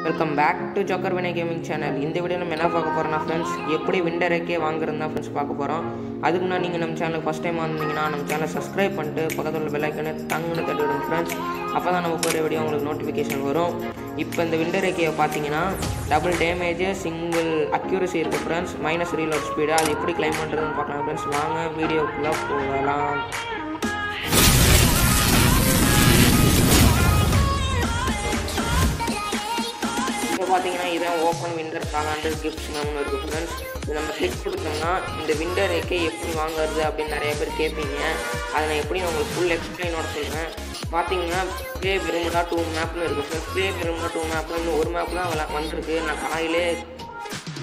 Welcome back to joker Vinay gaming channel. இந்த video நம்ம என்ன பார்க்க போகிறோம்னா ஃப்ரெண்ட்ஸ், எப்படி விண்டர் ஏகே வாங்குறது தான் ஃப்ரெண்ட்ஸ் பார்க்க போகிறோம். அதுக்கு முன்னாடி நீங்கள் நம்ம சேனலுக்கு ஃபஸ்ட் டைம் வந்தீங்கன்னா நம்ம சேனலை சப்ஸ்கிரைப் பண்ணிட்டு பக்கத்தில் உள்ள பெல் ஐக்கனை தங்குன்னு தட்டிவிடுங்க ஃப்ரெண்ட்ஸ். அப்போ தான் நம்ம போகிற வீடியோ உங்களுக்கு நோட்டிஃபிகேஷன் வரும். இப்போ இந்த விண்டர் ஏகேயை பார்த்தீங்கன்னா டபுள் டேமேஜ், சிங்கிள் அக்யூரசி இருக்குது ஃப்ரெண்ட்ஸ், மைனஸ் ரீலோட் ஸ்பீடு. அது எப்படி கிளைம் பண்ணுறதுன்னு பார்க்கலாம் ஃப்ரெண்ட்ஸ். வாங்க வீடியோக்குள்ளே போகலாம். பார்த்தீங்கன்னா இதான் ஓப்பன் விண்டர் காலாண்டர் கிஃப்ட்ஸ் ஒன்று இருக்குது ஃப்ரெண்ட்ஸ். இது நம்ம கிளிக் கொடுத்தோம்னா இந்த விண்டர் ஏகே எப்படி வாங்குறது அப்படின்னு நிறைய பேர் கேட்பீங்க. அதை நான் எப்படி நான் உங்களுக்கு ஃபுல் எக்ஸ்பிளைனோட சொல்கிறேன். பார்த்தீங்கன்னா ப்ளே பெருமுடா 2 மேப்னு இருக்குது ஃப்ரெண்ட்ஸ். ப்ளே பெருமுடா 2 மேப்னு இன்னும் ஒரு மேப் தான் வந்துருக்கு. நான் காலையிலே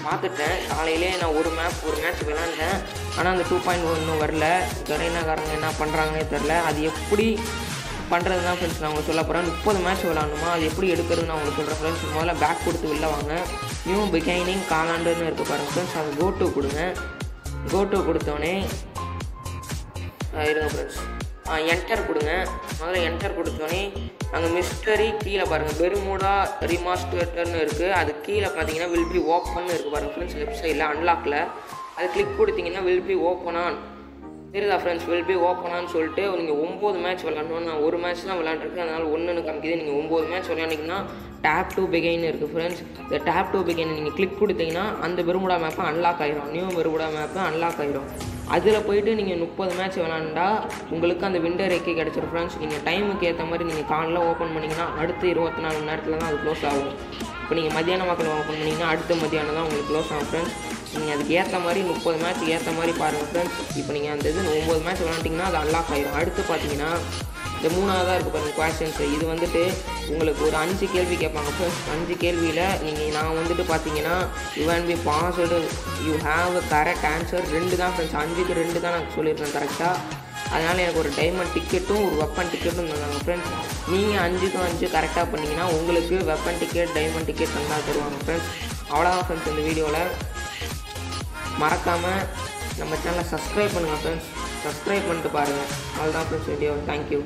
பார்த்துட்டேன். காலையிலே நான் ஒரு மேட்ச் விளாண்டேன். ஆனால் அந்த 2.1 இன்னும் வரல. கரீனாக்காரங்க என்ன பண்ணுறாங்கன்னே தெரில. அது எப்படி பண்ணுறது தான் ஃப்ரெண்ட்ஸ் நான் உங்களுக்கு சொல்ல போகிறேன். 30 மேட்ச் விளாடணுமா, அது எப்படி எடுக்கிறதுன்னு நான் உங்களுக்கு சொல்கிறேன் ஃப்ரெண்ட்ஸ். முதல்ல பேக் கொடுத்து வெளில வாங்க. நியூ பிகைனிங் காலாண்டர்னு இருக்குது பாருங்கள் ஃப்ரெண்ட்ஸ். அது கோ கொடுங்க. கோ கொடுத்தோடனே இருங்க ஃப்ரெண்ட்ஸ், என்டர் கொடுங்க. முதல்ல என்டர் கொடுத்தோடனே அங்கே மிஸ்டரி கீழே பாருங்கள் பெருமுடா ரிமாஸ்டர்னு இருக்குது. அது கீழே பார்த்தீங்கன்னா வில் பி ஓப்பன் இருக்குது பாருங்கள் ஃப்ரெண்ட்ஸ். லெஃப்ட் சைடில் அன்லாக்கில் அது கிளிக் கொடுத்தீங்கன்னா வில் பி ஓப்பன் ஆன் தெரியுதா ஃப்ரெண்ட்ஸ். வில் பி ஓப்பனான்னு சொல்லிட்டு நீங்கள் 9 மேட்ச் விளாடணும். நான் ஒரு மேட்ச் தான் விளாண்டுருக்கேன், அதனால் 1ன்னு காமிக்குது. நீங்கள் 9 மேட்ச் விளாண்டிங்கன்னா டேப் 2 பிகைன் இருக்குது ஃப்ரெண்ட்ஸ். இந்த டேப் 2 பிகைன் நீங்கள் கிளிக் கொடுத்தீங்கன்னா அந்த பெருமுடா மேப்பை அன்லாக் ஆகிரும். நியூ பெருமுடா மேப்பை அன்லாக் ஆகிரும். அதில் போய்ட்டு நீங்கள் 30 மேட்ச் விளாண்டா உங்களுக்கு அந்த விண்டர் ஏகே கிடச்சிரும் ஃப்ரெண்ட்ஸ். நீங்கள் டைமுக்கு ஏற்ற மாதிரி நீங்கள் காலைல ஓப்பன் பண்ணிங்கன்னா அடுத்து 24 மணி நேரத்தில் தான் அது க்ளோஸ் ஆகும். இப்போ நீங்கள் மத்தியானம் வாக்கில் ஓப்பன் பண்ணிங்கன்னா அடுத்த மத்தியானம் தான் உங்களுக்கு க்ளோஸ் ஆகும் ஃப்ரெண்ட்ஸ். நீங்கள் அதுக்கு ஏற்ற மாதிரி 30 மேட்ச் ஏற்ற மாதிரி பாருங்கள் ஃப்ரெண்ட்ஸ். இப்போ நீங்கள் அந்த இது 9 மேட்ச் விளாண்டிங்கன்னா அது அன்லாக் ஆகிடும். அடுத்து பார்த்தீங்கன்னா இந்த 3ஆவதாக இருக்குது பாருங்கள் குவேஷன்ஸு. இது வந்துட்டு உங்களுக்கு ஒரு 5 கேள்வி கேட்பாங்க ஃப்ரெண்ட்ஸ். 5 கேள்வியில் நான் வந்துட்டு பார்த்தீங்கன்னா you can be passed, you have correct answer 2 தான் ஃப்ரெண்ட்ஸ். 5க்கு 2 தான் நான் சொல்லியிருக்கேன் கரெக்டாக. அதனால் எனக்கு ஒரு டைமண்ட் டிக்கெட்டும் ஒரு வெப்பன் டிக்கெட்டும் தந்தாங்க ஃப்ரெண்ட்ஸ். நீங்கள் 5க்கு 5 கரெக்டாக பண்ணிங்கன்னா உங்களுக்கு வெப்பன் டிக்கெட் டைமண்ட் டிக்கெட் நல்லா தருவாங்க ஃப்ரெண்ட்ஸ். அவ்வளோதான் ஃப்ரெண்ட்ஸ் இந்த வீடியோவில். மறக்காமல் நம்ம சேனலை சப்ஸ்கிரைப் பண்ணுங்கள் ஃப்ரெண்ட்ஸ். சப்ஸ்கிரைப் பண்ணிட்டு பாருங்கள். அவ்வளோதான் ஃப்ரெண்ட்ஸ் வீடியோ. தேங்க்யூ.